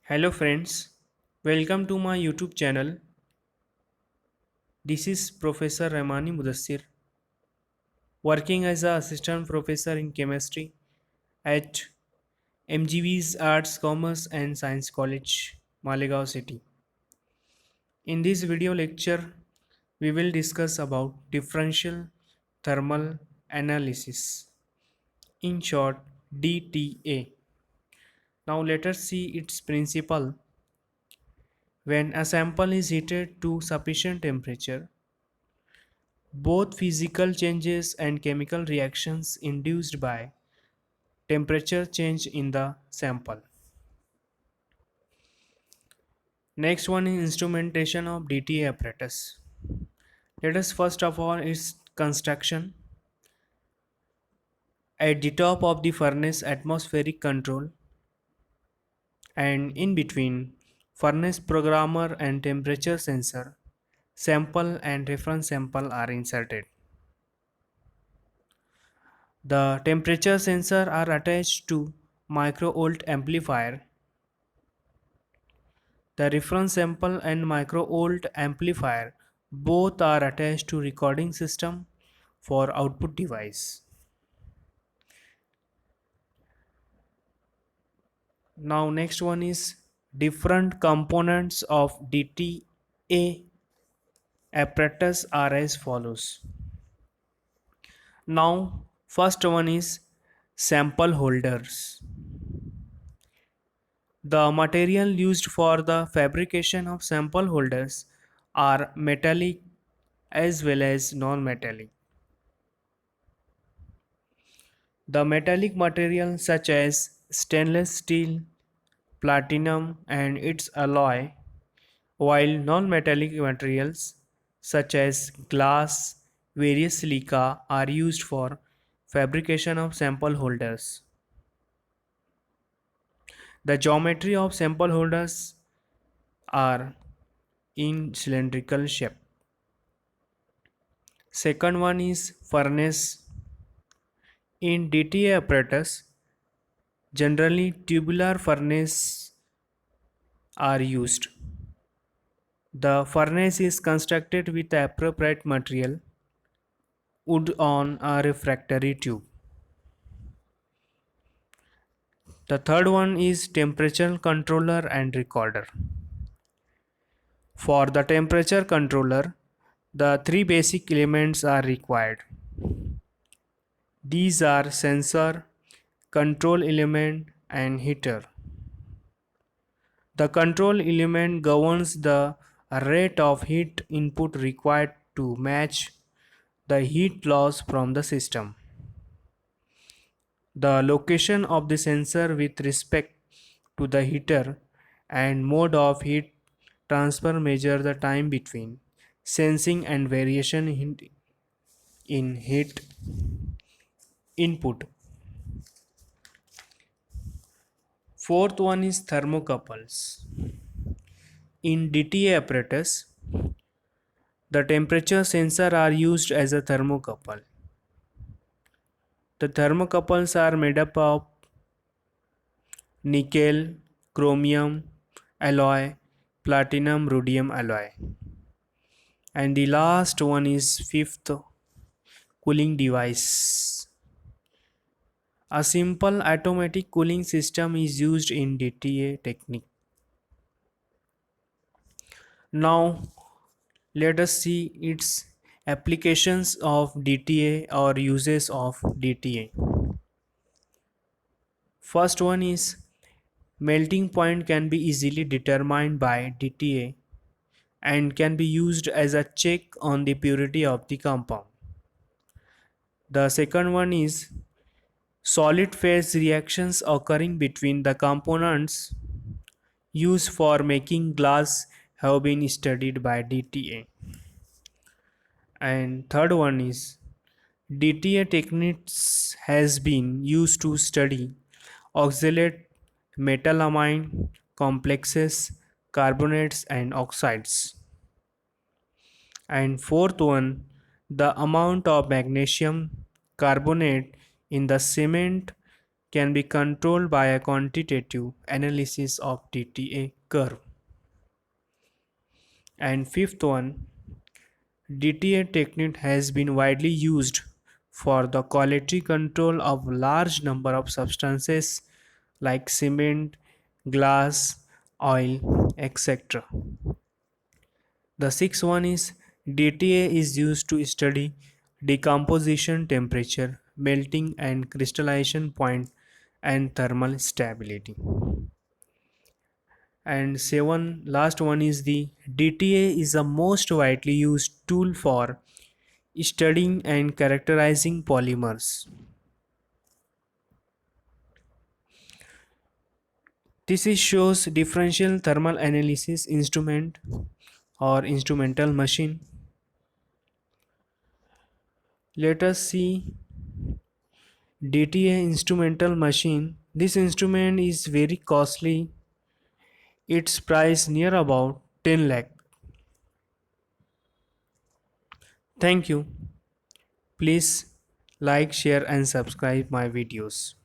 Hello friends, welcome to my YouTube channel. This is Professor Rahmani Mudassir, working as an assistant professor in chemistry at MGV's Arts, Commerce and Science College, Malegaon City. In this video lecture, we will discuss about differential thermal analysis, in short DTA. Now let us see its principle. When a sample is heated to sufficient temperature, both physical changes and chemical reactions induced by temperature change in the sample. Next one is instrumentation of DTA apparatus. Let us first of all its construction. At the top of the furnace, atmospheric control, and in between furnace programmer and temperature sensor, sample and reference sample are inserted. The temperature sensor are attached to microvolt amplifier. The reference sample and microvolt amplifier both are attached to recording system for output device. Now next one is different components of DTA apparatus are as follows. Now first one is sample holders. The material used for the fabrication of sample holders are metallic as well as non-metallic. The metallic materials such as stainless steel, platinum and its alloy, while non-metallic materials such as glass, various silica are used for fabrication of sample holders. The geometry of sample holders are in cylindrical shape. Second one is furnace. In DTA apparatus, generally tubular furnace are used. The furnace is constructed with the appropriate material, wood on a refractory tube. The third one is temperature controller and recorder. For the temperature controller, the three basic elements are required. These are sensor, control element and heater. The control element governs the rate of heat input required to match the heat loss from the system. The location of the sensor with respect to the heater and mode of heat transfer measure the time between sensing and variation in heat input. Fourth one is thermocouples. In DTA apparatus, the temperature sensor are used as a thermocouple. The thermocouples are made up of nickel, chromium alloy, platinum, rhodium alloy. And the last one is fifth, cooling device. A simple automatic cooling system is used in DTA technique. Now let us see its applications of DTA or uses of DTA. First one is melting point can be easily determined by DTA and can be used as a check on the purity of the compound. The second one is solid phase reactions occurring between the components used for making glass have been studied by DTA. And third one is DTA techniques has been used to study oxalate, metallamine complexes, carbonates and oxides. And fourth one, the amount of magnesium carbonate in the cement can be controlled by a quantitative analysis of DTA curve. And fifth one, DTA technique has been widely used for the quality control of large number of substances like cement, glass, oil, etc. The sixth one is DTA is used to study decomposition temperature, melting and crystallization point and thermal stability. And seven last one is the DTA is the most widely used tool for studying and characterizing polymers. This is shows differential thermal analysis instrument or instrumental machine. Let us see DTA instrumental machine. This instrument is very costly. Its price near about 10 lakh. Thank you. Please like, share and subscribe my videos.